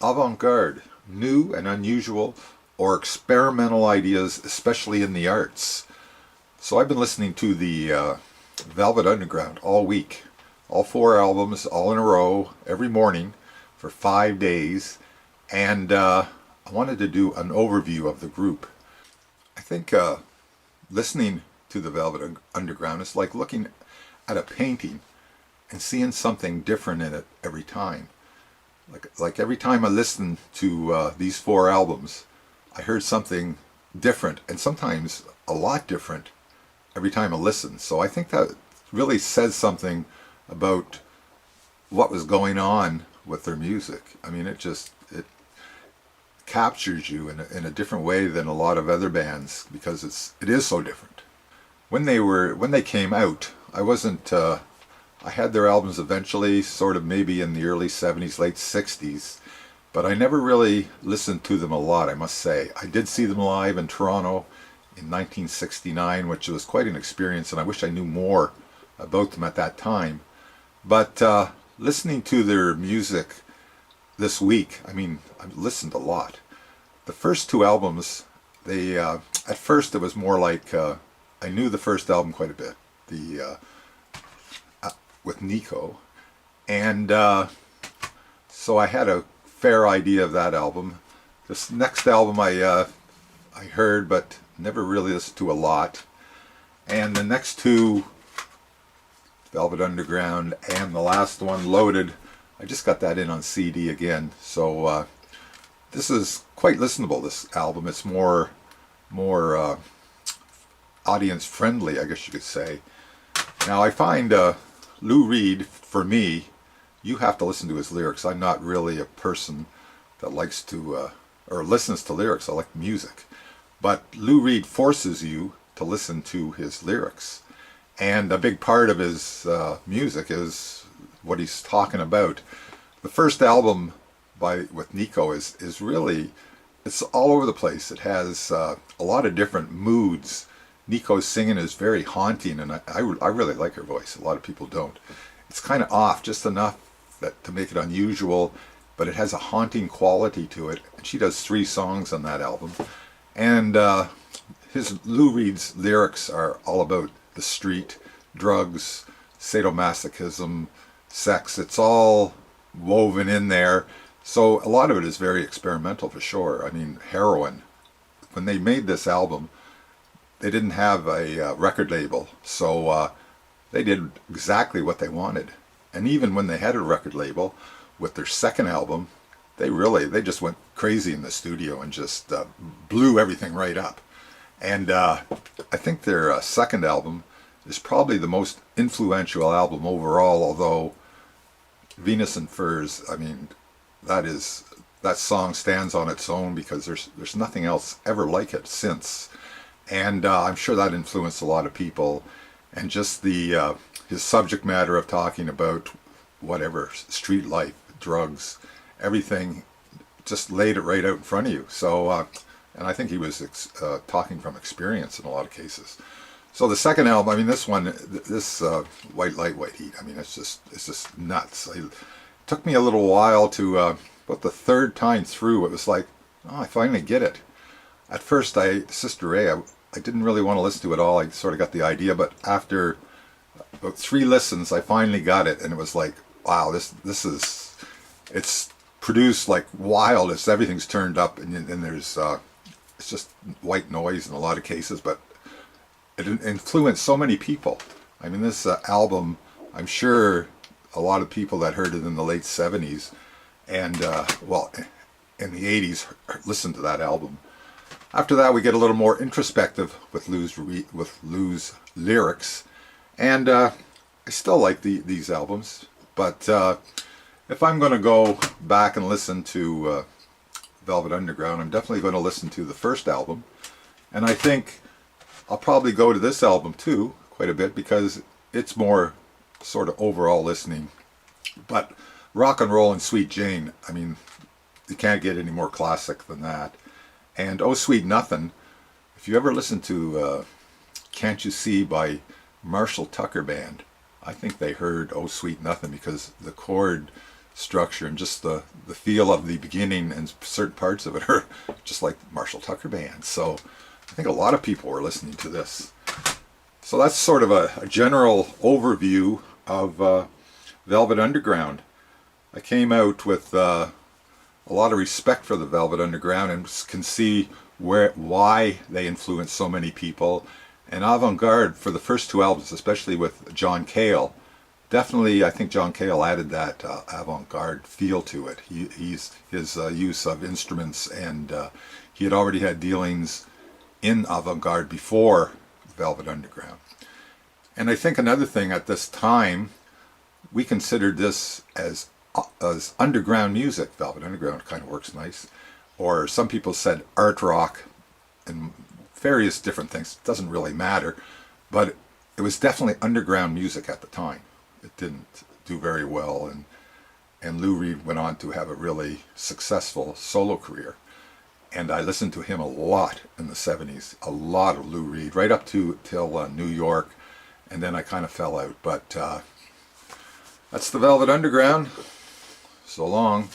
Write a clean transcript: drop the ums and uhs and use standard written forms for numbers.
avant-garde, new and unusual, or experimental ideas, especially in the arts. So I've been listening to the Velvet Underground all week. All four albums, all in a row, every morning for 5 days. And I wanted to do an overview of the group. I think listening to the Velvet Underground is like looking at a painting and seeing something different in it every time. Like every time I listened to these four albums, I heard something different, and sometimes a lot different every time I listened. So I think that really says something about what was going on with their music. I mean, it captures you in a different way than a lot of other bands, because it is so different. When they came out, I had their albums eventually, sort of maybe in the early 70s, late 60s, but I never really listened to them a lot, I must say. I did see them live in Toronto in 1969, which was quite an experience, and I wish I knew more about them at that time. But listening to their music this week, I mean, I've listened a lot. The first two albums, at first it was more like, I knew the first album quite a bit, with Nico, and so I had a fair idea of that album. This next album I heard, but never really listened to a lot. And the next two, Velvet Underground and the last one, Loaded, I just got that in on CD again. So this is quite listenable, this album. It's more audience friendly, I guess you could say. Now I find Lou Reed, for me, you have to listen to his lyrics. I'm not really a person that likes to, or listens to lyrics. I like music. But Lou Reed forces you to listen to his lyrics. And a big part of his music is what he's talking about. The first album with Nico is really, it's all over the place. It has a lot of different moods. Nico's singing is very haunting, and I really like her voice. A lot of people don't. It's kind of off, just enough to make it unusual, but it has a haunting quality to it. And she does 3 songs on that album. And Lou Reed's lyrics are all about the street, drugs, sadomasochism, sex. It's all woven in there. So a lot of it is very experimental, for sure. I mean, heroin. When they made this album, they didn't have a record label, so they did exactly what they wanted. And even when they had a record label, with their second album, they just went crazy in the studio and just blew everything right up. And I think their second album is probably the most influential album overall, although Venus and Furs, I mean, that song stands on its own, because there's nothing else ever like it since. And I'm sure that influenced a lot of people. And just his subject matter of talking about whatever, street life, drugs, everything, just laid it right out in front of you. So, and I think he was talking from experience in a lot of cases. So the second album, I mean, this White Light, White Heat, I mean, it's just nuts. It took me a little while to, about the third time through, it was like, oh, I finally get it. At first, Sister Ray, I didn't really want to listen to it all. I sort of got the idea, but after about 3 listens, I finally got it, and it was like, wow, it's produced like wild. Everything's turned up, and there's, it's just white noise in a lot of cases, but it influenced so many people. I mean, this album, I'm sure a lot of people that heard it in the late 70s, and, well, in the 80s, listened to that album. After that, we get a little more introspective with Lou's lyrics, and I still like these albums. But if I'm going to go back and listen to Velvet Underground, I'm definitely going to listen to the first album, and I think I'll probably go to this album too quite a bit, because it's more sort of overall listening. But Rock and Roll and Sweet Jane, I mean, you can't get any more classic than that. And Oh Sweet Nothing, if you ever listen to Can't You See by Marshall Tucker Band, I think they heard Oh Sweet Nothing, because the chord structure, and just the feel of the beginning and certain parts of it are just like Marshall Tucker Band. So I think a lot of people were listening to this. So that's sort of a general overview of Velvet Underground. I came out with a lot of respect for the Velvet Underground and can see why they influenced so many people. And Avant-Garde, for the first two albums, especially with John Cale, definitely I think John Cale added that avant-garde feel to it. His use of instruments, and he had already had dealings in avant-garde before Velvet Underground. And I think another thing, at this time, we considered this as underground music. Velvet Underground kind of works nice. Or some people said art rock and various different things. It doesn't really matter. But it was definitely underground music at the time. It didn't do very well. And Lou Reed went on to have a really successful solo career. And I listened to him a lot in the 70s. A lot of Lou Reed, right up till New York. And then I kind of fell out. But that's the Velvet Underground. So long.